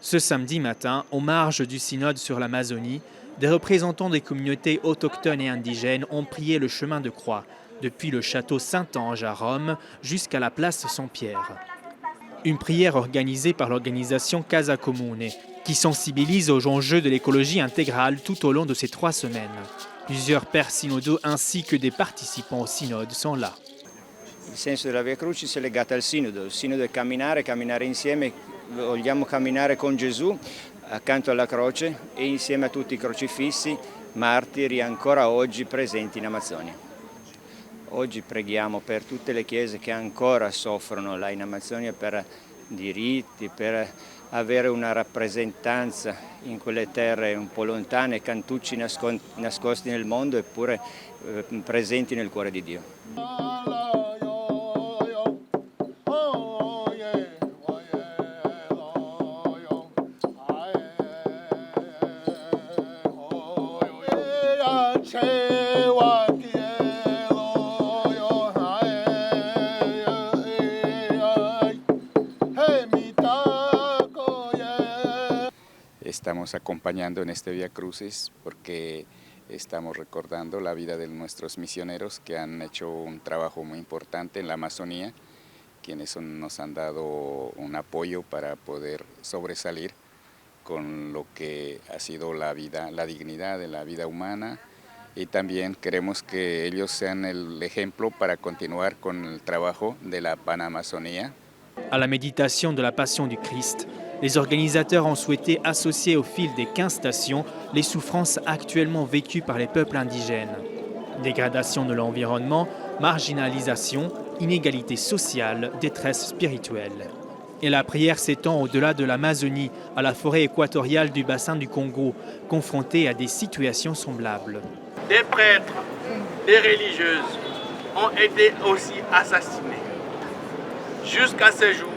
Ce samedi matin, aux marges du synode sur l'Amazonie, des représentants des communautés autochtones et indigènes ont prié le chemin de croix, depuis le château Saint-Ange à Rome jusqu'à la place Saint-Pierre. Une prière organisée par l'organisation Casa Comune, qui sensibilise aux enjeux de l'écologie intégrale tout au long de ces 3 semaines. Plusieurs pères synodaux ainsi que des participants au synode sont là. Il senso della Via Crucis è legato al Sinodo. Il Sinodo è camminare insieme, vogliamo camminare con Gesù accanto alla croce e insieme a tutti i crocifissi, martiri ancora oggi presenti in Amazzonia. Oggi preghiamo per tutte le chiese che ancora soffrono là in Amazzonia per diritti, per avere una rappresentanza in quelle terre un po' lontane, cantucci nascosti nel mondo eppure presenti nel cuore di Dio. Estamos acompañando en este Via Crucis porque estamos recordando la vida de nuestros misioneros que han hecho un trabajo muy importante en la Amazonía, quienes nos han dado un apoyo para poder sobresalir con lo que ha sido la vida, la dignidad de la vida humana, y también queremos que ellos sean el ejemplo para continuar con el trabajo de la Panamazonía. À la méditation de la Passion du Christ, les organisateurs ont souhaité associer au fil des 15 stations les souffrances actuellement vécues par les peuples indigènes. Dégradation de l'environnement, marginalisation, inégalité sociale, détresse spirituelle. Et la prière s'étend au-delà de l'Amazonie, à la forêt équatoriale du bassin du Congo, confrontée à des situations semblables. Des prêtres, des religieuses ont été aussi assassinés. Jusqu'à ce jour,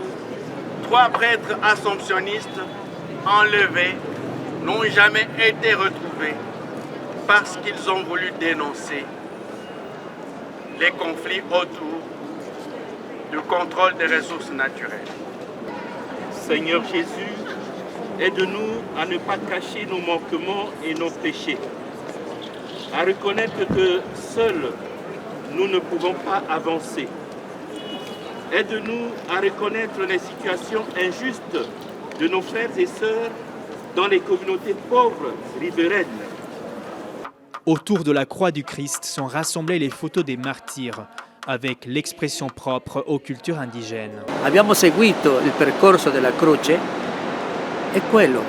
3 prêtres assomptionnistes enlevés n'ont jamais été retrouvés parce qu'ils ont voulu dénoncer les conflits autour du contrôle des ressources naturelles. Seigneur Jésus, aide-nous à ne pas cacher nos manquements et nos péchés, à reconnaître que seuls nous ne pouvons pas avancer. Aide-nous à reconnaître les situations injustes de nos frères et sœurs dans les communautés pauvres riveraines. Autour de la croix du Christ sont rassemblées les photos des martyrs, avec l'expression propre aux cultures indigènes. Abbiamo seguito il percorso della croce, è quello,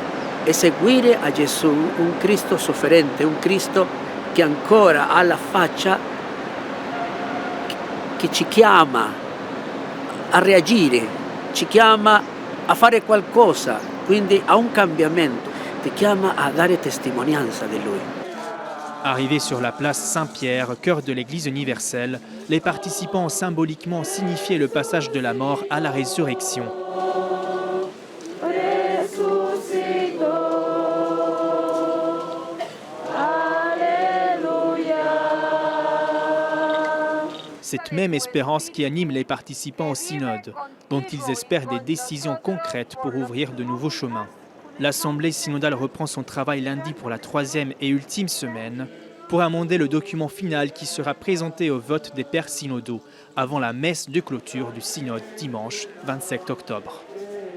è seguire a Gesù, un Cristo sofferente, un Cristo che ancora ha la faccia, che ci chiama a reagire, ci chiama a fare qualcosa, quindi a un cambiamento, ti chiama a dare testimonianza di Lui. Arrivés sur la place Saint-Pierre, cœur de l'Église universelle, les participants ont symboliquement signifié le passage de la mort à la résurrection. Cette même espérance qui anime les participants au synode, dont ils espèrent des décisions concrètes pour ouvrir de nouveaux chemins. L'Assemblée synodale reprend son travail lundi pour la 3e et ultime semaine pour amender le document final qui sera présenté au vote des pères synodaux avant la messe de clôture du synode dimanche 27 octobre.